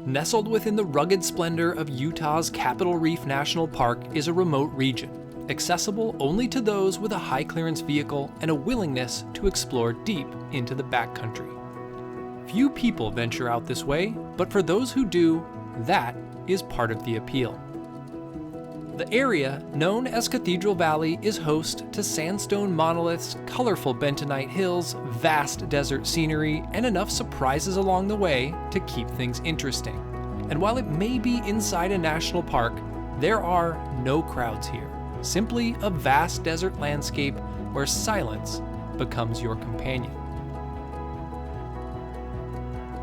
Nestled within the rugged splendor of Utah's Capitol Reef National Park is a remote region, accessible only to those with a high-clearance vehicle and a willingness to explore deep into the backcountry. Few people venture out this way, but for those who do, that is part of the appeal. The area, known as Cathedral Valley, is host to sandstone monoliths, colorful Bentonite Hills, vast desert scenery, and enough surprises along the way to keep things interesting. And while it may be inside a national park, there are no crowds here. Simply a vast desert landscape where silence becomes your companion.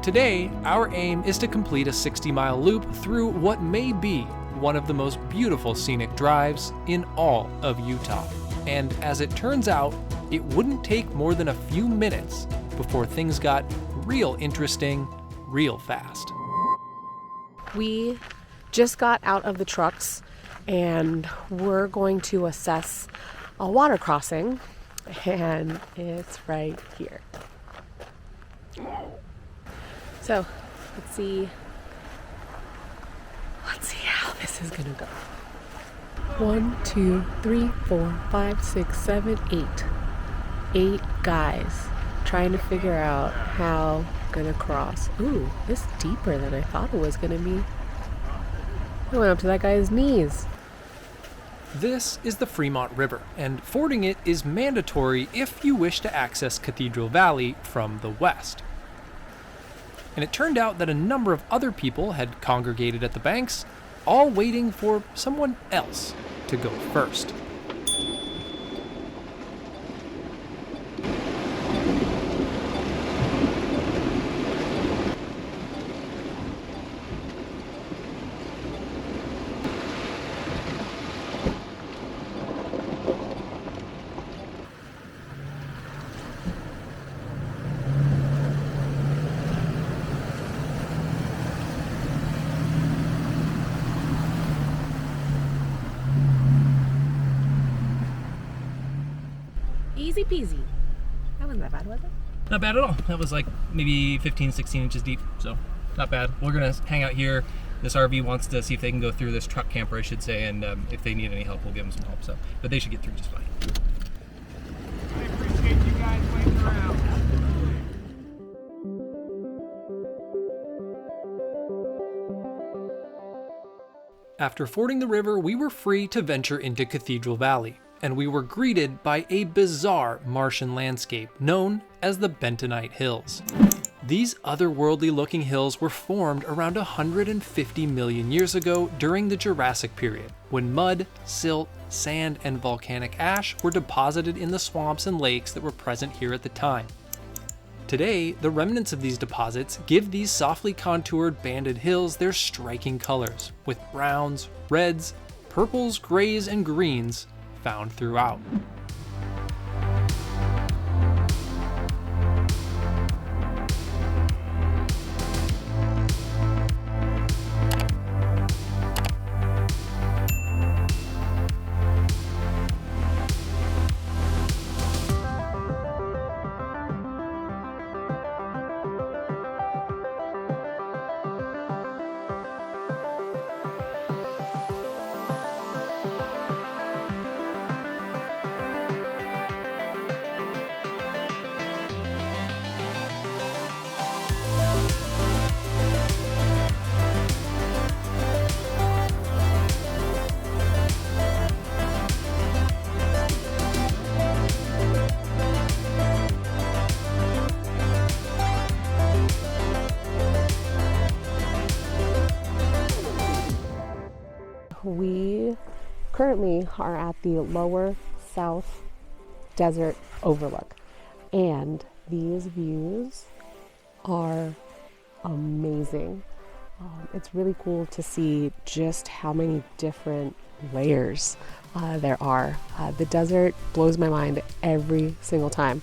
Today, our aim is to complete a 60-mile loop through what may be one of the most beautiful scenic drives in all of Utah. And as it turns out, it wouldn't take more than a few minutes before things got real interesting real fast. We just got out of the trucks and we're going to assess a water crossing, and it's right here. So let's see how this is gonna go. 1, 2, 3, 4, 5, 6, 7, 8. 8 guys trying to figure out how gonna cross. Ooh, this is deeper than I thought it was gonna be. I went up to that guy's knees. This is the Fremont River, and fording it is mandatory if you wish to access Cathedral Valley from the west. And it turned out that a number of other people had congregated at the banks, all waiting for someone else to go first. Easy peasy. That wasn't that bad, was it? Not bad at all. That was like maybe 15, 16 inches deep, so not bad. We're gonna hang out here. This RV wants to see if they can go through, this truck camper, I should say, and if they need any help, we'll give them some help. So, but they should get through just fine. I appreciate you guys waiting around. After fording the river, we were free to venture into Cathedral Valley, and we were greeted by a bizarre Martian landscape known as the Bentonite Hills. These otherworldly looking hills were formed around 150 million years ago during the Jurassic period, when mud, silt, sand, and volcanic ash were deposited in the swamps and lakes that were present here at the time. Today, the remnants of these deposits give these softly contoured banded hills their striking colors, with browns, reds, purples, grays, and greens found throughout. We currently are at the lower South Desert Overlook, and these views are amazing. It's really cool to see just how many different layers there are. The desert blows my mind every single time.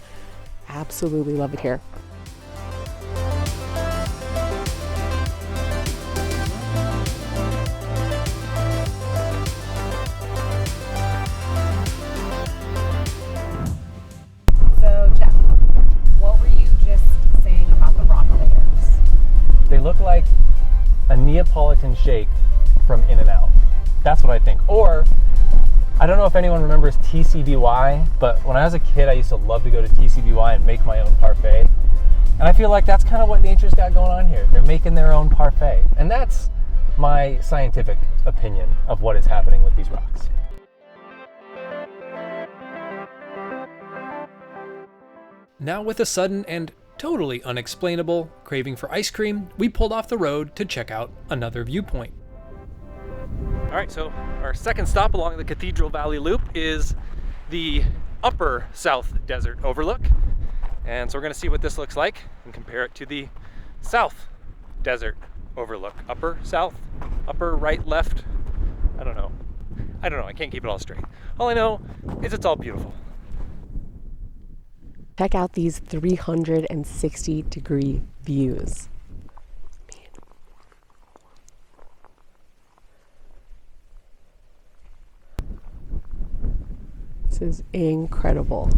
Absolutely love it here. So Jeff, what were you just saying about the rock layers? They look like a shake from in and out. That's what I think. Or, I don't know if anyone remembers TCBY, but when I was a kid, I used to love to go to TCBY and make my own parfait. And I feel like that's kind of what nature's got going on here. They're making their own parfait. And that's my scientific opinion of what is happening with these rocks. Now, with a sudden and totally unexplainable craving for ice cream, we pulled off the road to check out another viewpoint. All right, so our second stop along the Cathedral Valley Loop is the upper South Desert Overlook. And so we're gonna see what this looks like and compare it to the South Desert Overlook. Upper, south, upper, right, left. I don't know. I can't keep it all straight. All I know is it's all beautiful. Check out these 360-degree views. This is incredible.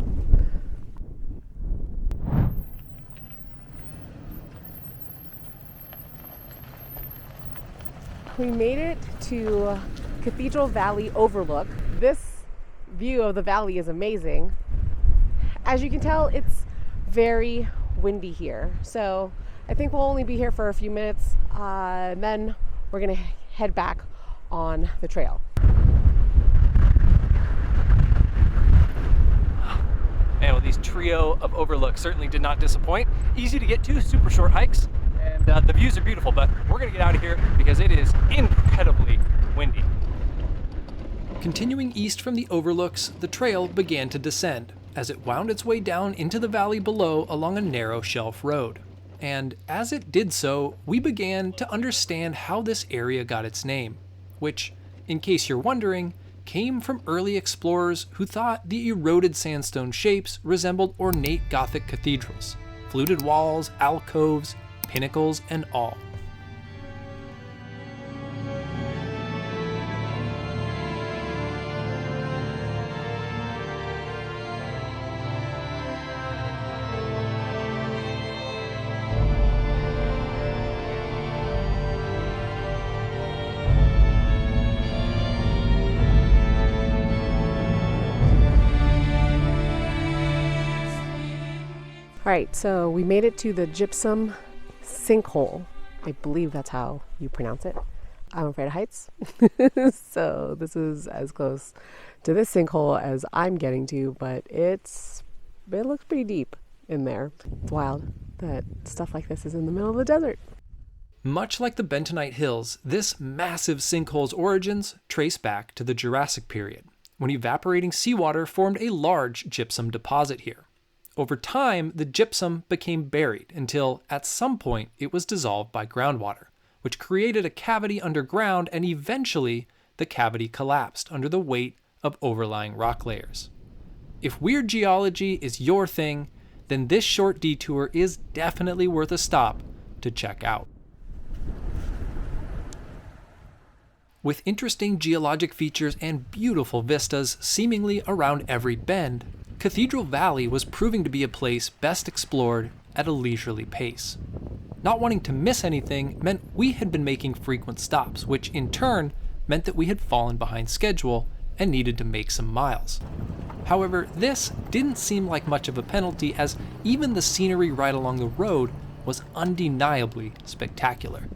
We made it to Cathedral Valley Overlook. This view of the valley is amazing. As you can tell, it's very windy here. So I think we'll only be here for a few minutes, and then we're gonna head back on the trail. Man, well, these trio of overlooks certainly did not disappoint. Easy to get to, super short hikes, and the views are beautiful, but we're gonna get out of here because it is incredibly windy. Continuing east from the overlooks, the trail began to descend as it wound its way down into the valley below along a narrow shelf road. And as it did so, we began to understand how this area got its name, which, in case you're wondering, came from early explorers who thought the eroded sandstone shapes resembled ornate Gothic cathedrals, fluted walls, alcoves, pinnacles, and all. All right, so we made it to the Gypsum Sinkhole. I believe that's how you pronounce it. I'm afraid of heights. So this is as close to this sinkhole as I'm getting to, but it looks pretty deep in there. It's wild that stuff like this is in the middle of the desert. Much like the Bentonite Hills, this massive sinkhole's origins trace back to the Jurassic period, when evaporating seawater formed a large gypsum deposit here. Over time, the gypsum became buried until, at some point, it was dissolved by groundwater, which created a cavity underground, and eventually, the cavity collapsed under the weight of overlying rock layers. If weird geology is your thing, then this short detour is definitely worth a stop to check out. With interesting geologic features and beautiful vistas seemingly around every bend, Cathedral Valley was proving to be a place best explored at a leisurely pace. Not wanting to miss anything meant we had been making frequent stops, which in turn meant that we had fallen behind schedule and needed to make some miles. However, this didn't seem like much of a penalty, as even the scenery right along the road was undeniably spectacular.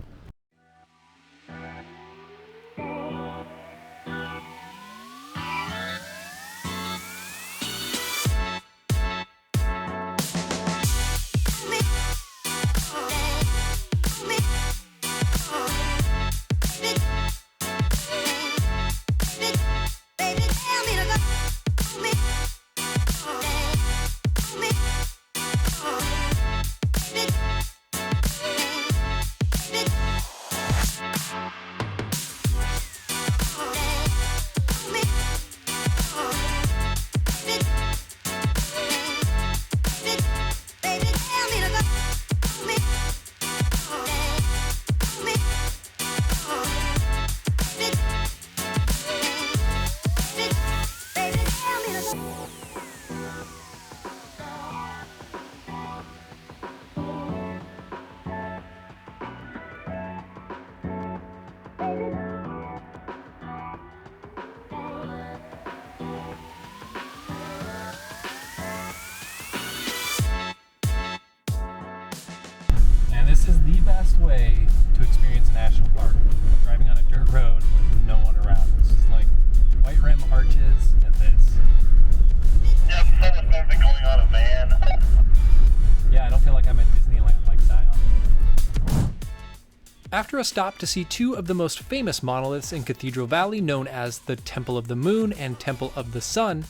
After a stop to see two of the most famous monoliths in Cathedral Valley, known as the Temple of the Moon and Temple of the Sun,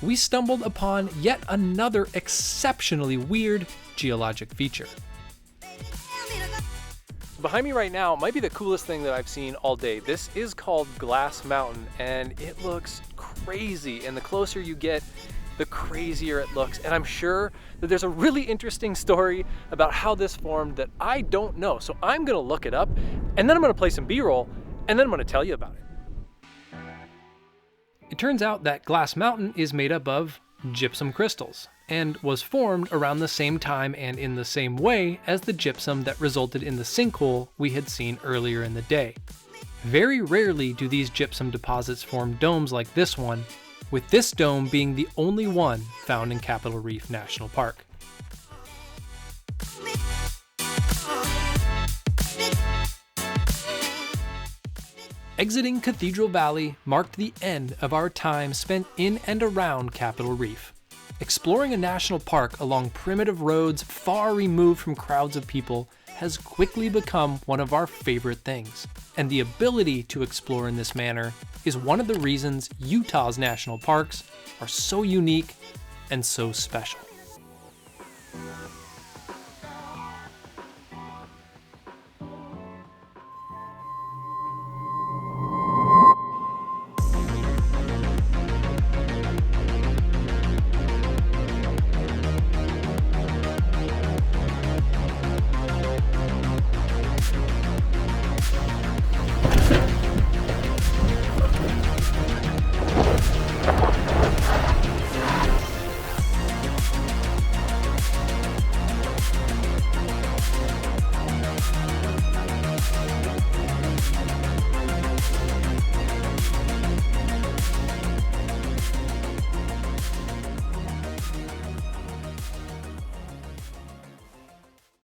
we stumbled upon yet another exceptionally weird geologic feature. Behind me right now might be the coolest thing that I've seen all day. This is called Glass Mountain, and it looks crazy, and the closer you get, the crazier it looks. And I'm sure that there's a really interesting story about how this formed that I don't know. So I'm gonna look it up, and then I'm gonna play some B-roll, and then I'm gonna tell you about it. It turns out that Glass Mountain is made up of gypsum crystals, and was formed around the same time and in the same way as the gypsum that resulted in the sinkhole we had seen earlier in the day. Very rarely do these gypsum deposits form domes like this one, with this dome being the only one found in Capitol Reef National Park. Exiting Cathedral Valley marked the end of our time spent in and around Capitol Reef. Exploring a national park along primitive roads far removed from crowds of people has quickly become one of our favorite things, and the ability to explore in this manner is one of the reasons Utah's national parks are so unique and so special.